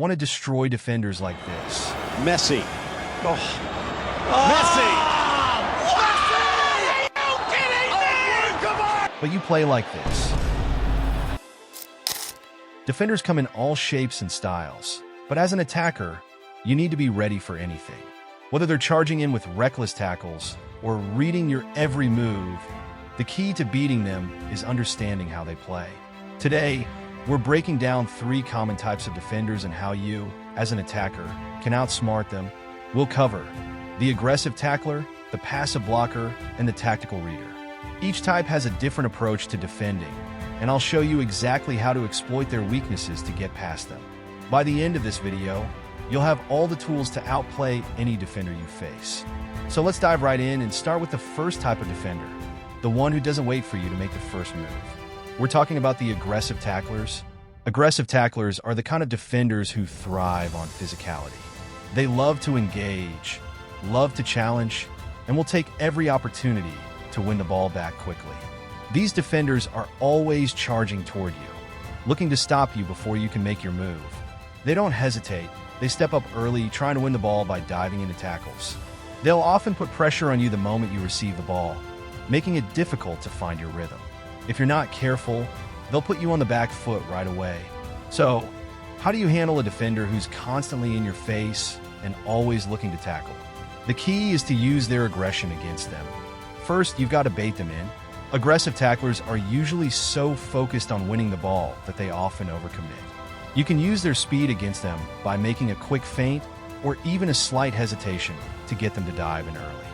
want to destroy defenders like this. Messi. Oh. But you play like this. Defenders come in all shapes and styles, but as an attacker, you need to be ready for anything. Whether they're charging in with reckless tackles or reading your every move, the key to beating them is understanding how they play. Today, we're breaking down 3 common types of defenders and how you, as an attacker, can outsmart them. We'll cover the aggressive tackler, the passive blocker, and the tactical reader. Each type has a different approach to defending, and I'll show you exactly how to exploit their weaknesses to get past them. By the end of this video, you'll have all the tools to outplay any defender you face. So let's dive right in and start with the first type of defender, the one who doesn't wait for you to make the first move. We're talking about the aggressive tacklers. Aggressive tacklers are the kind of defenders who thrive on physicality. They love to engage, love to challenge, and will take every opportunity to win the ball back quickly. These defenders are always charging toward you, looking to stop you before you can make your move. They don't hesitate. They step up early, trying to win the ball by diving into tackles. They'll often put pressure on you the moment you receive the ball, making it difficult to find your rhythm. If you're not careful, they'll put you on the back foot right away. So, how do you handle a defender who's constantly in your face and always looking to tackle? The key is to use their aggression against them. First, you've got to bait them in. Aggressive tacklers are usually so focused on winning the ball that they often overcommit. You can use their speed against them by making a quick feint or even a slight hesitation to get them to dive in early.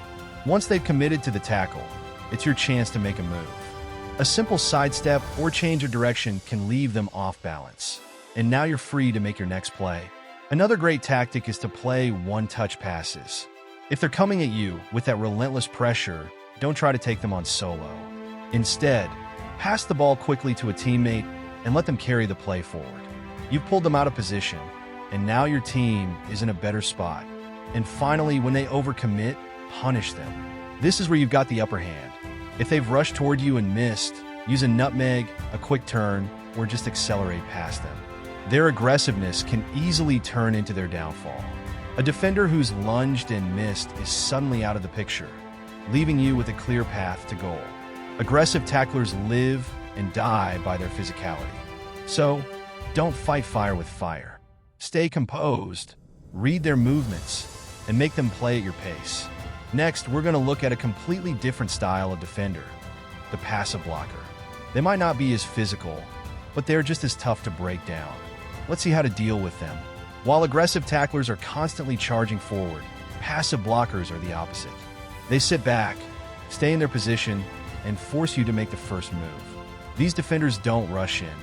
Once they've committed to the tackle, it's your chance to make a move. A simple sidestep or change of direction can leave them off balance, and now you're free to make your next play. Another great tactic is to play one-touch passes. If they're coming at you with that relentless pressure, don't try to take them on solo. Instead, pass the ball quickly to a teammate and let them carry the play forward. You've pulled them out of position, and now your team is in a better spot. And finally, when they overcommit, punish them. This is where you've got the upper hand. If they've rushed toward you and missed, use a nutmeg, a quick turn, or just accelerate past them. Their aggressiveness can easily turn into their downfall. A defender who's lunged and missed is suddenly out of the picture, leaving you with a clear path to goal. Aggressive tacklers live and die by their physicality. So, don't fight fire with fire. Stay composed, read their movements, and make them play at your pace. Next, we're going to look at a completely different style of defender, the passive blocker. They might not be as physical, but they're just as tough to break down. Let's see how to deal with them. While aggressive tacklers are constantly charging forward, passive blockers are the opposite. They sit back, stay in their position, and force you to make the first move. These defenders don't rush in.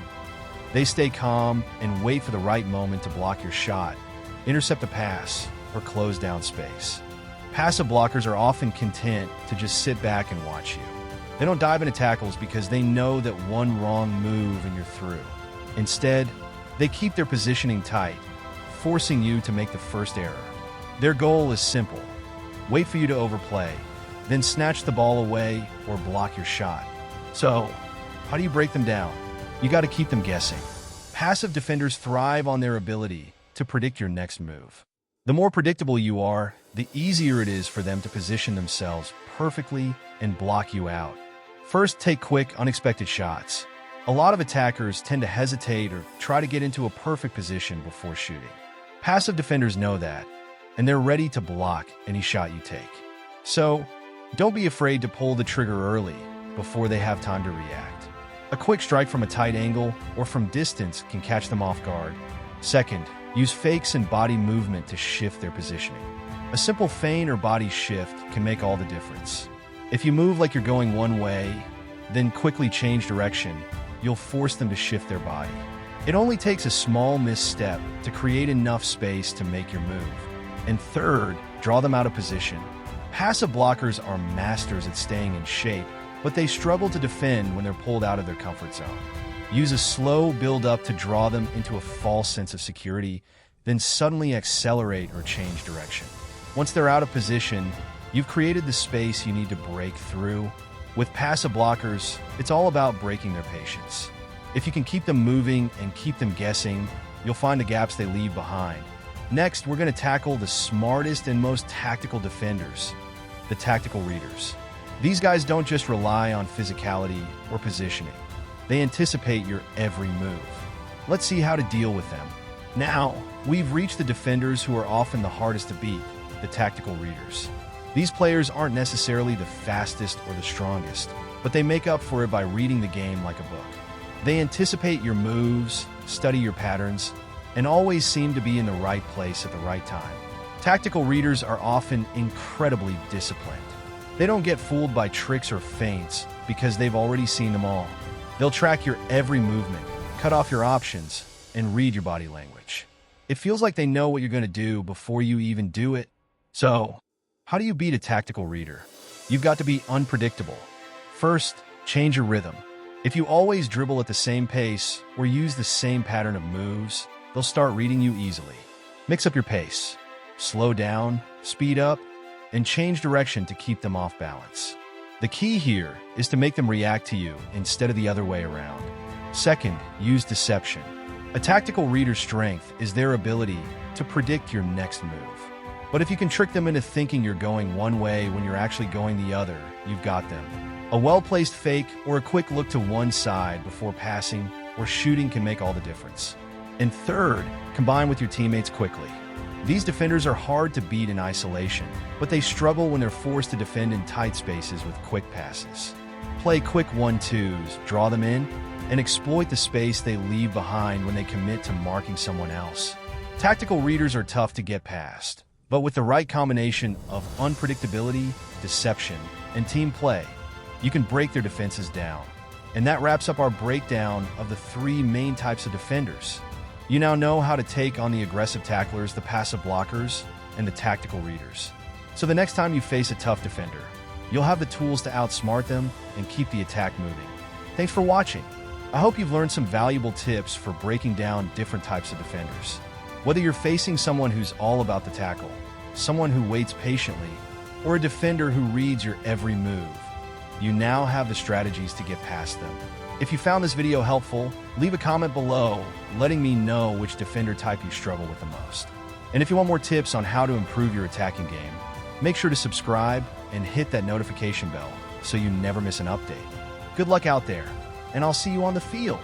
They stay calm and wait for the right moment to block your shot, intercept a pass, or close down space. Passive blockers are often content to just sit back and watch you. They don't dive into tackles because they know that one wrong move and you're through. Instead, they keep their positioning tight, forcing you to make the first error. Their goal is simple: wait for you to overplay, then snatch the ball away or block your shot. So, how do you break them down? You got to keep them guessing. Passive defenders thrive on their ability to predict your next move. The more predictable you are, the easier it is for them to position themselves perfectly and block you out. First, take quick, unexpected shots. A lot of attackers tend to hesitate or try to get into a perfect position before shooting. Passive defenders know that, and they're ready to block any shot you take. So, don't be afraid to pull the trigger early before they have time to react. A quick strike from a tight angle or from distance can catch them off guard. Second, use fakes and body movement to shift their positioning. A simple feint or body shift can make all the difference. If you move like you're going one way, then quickly change direction, you'll force them to shift their body. It only takes a small misstep to create enough space to make your move. And third, draw them out of position. Passive blockers are masters at staying in shape, but they struggle to defend when they're pulled out of their comfort zone. Use a slow build-up to draw them into a false sense of security, then suddenly accelerate or change direction. Once they're out of position, you've created the space you need to break through. With passive blockers, it's all about breaking their patience. If you can keep them moving and keep them guessing, you'll find the gaps they leave behind. Next, we're going to tackle the smartest and most tactical defenders, the tactical readers. These guys don't just rely on physicality or positioning. They anticipate your every move. Let's see how to deal with them. Now, we've reached the defenders who are often the hardest to beat, the tactical readers. These players aren't necessarily the fastest or the strongest, but they make up for it by reading the game like a book. They anticipate your moves, study your patterns, and always seem to be in the right place at the right time. Tactical readers are often incredibly disciplined. They don't get fooled by tricks or feints because they've already seen them all. They'll track your every movement, cut off your options, and read your body language. It feels like they know what you're going to do before you even do it. So, how do you beat a tactical reader? You've got to be unpredictable. First, change your rhythm. If you always dribble at the same pace or use the same pattern of moves, they'll start reading you easily. Mix up your pace. Slow down, speed up, and change direction to keep them off balance. The key here is to make them react to you instead of the other way around. Second, use deception. A tactical reader's strength is their ability to predict your next move. But if you can trick them into thinking you're going one way when you're actually going the other, you've got them. A well-placed fake or a quick look to one side before passing or shooting can make all the difference. And third, combine with your teammates quickly. These defenders are hard to beat in isolation, but they struggle when they're forced to defend in tight spaces with quick passes. Play quick 1-2s, draw them in, and exploit the space they leave behind when they commit to marking someone else. Tactical readers are tough to get past, but with the right combination of unpredictability, deception, and team play, you can break their defenses down. And that wraps up our breakdown of the three main types of defenders. You now know how to take on the aggressive tacklers, the passive blockers, and the tactical readers. So the next time you face a tough defender, you'll have the tools to outsmart them and keep the attack moving. Thanks for watching. I hope you've learned some valuable tips for breaking down different types of defenders. Whether you're facing someone who's all about the tackle, someone who waits patiently, or a defender who reads your every move, you now have the strategies to get past them. If you found this video helpful, leave a comment below letting me know which defender type you struggle with the most. And if you want more tips on how to improve your attacking game, make sure to subscribe and hit that notification bell so you never miss an update. Good luck out there, and I'll see you on the field.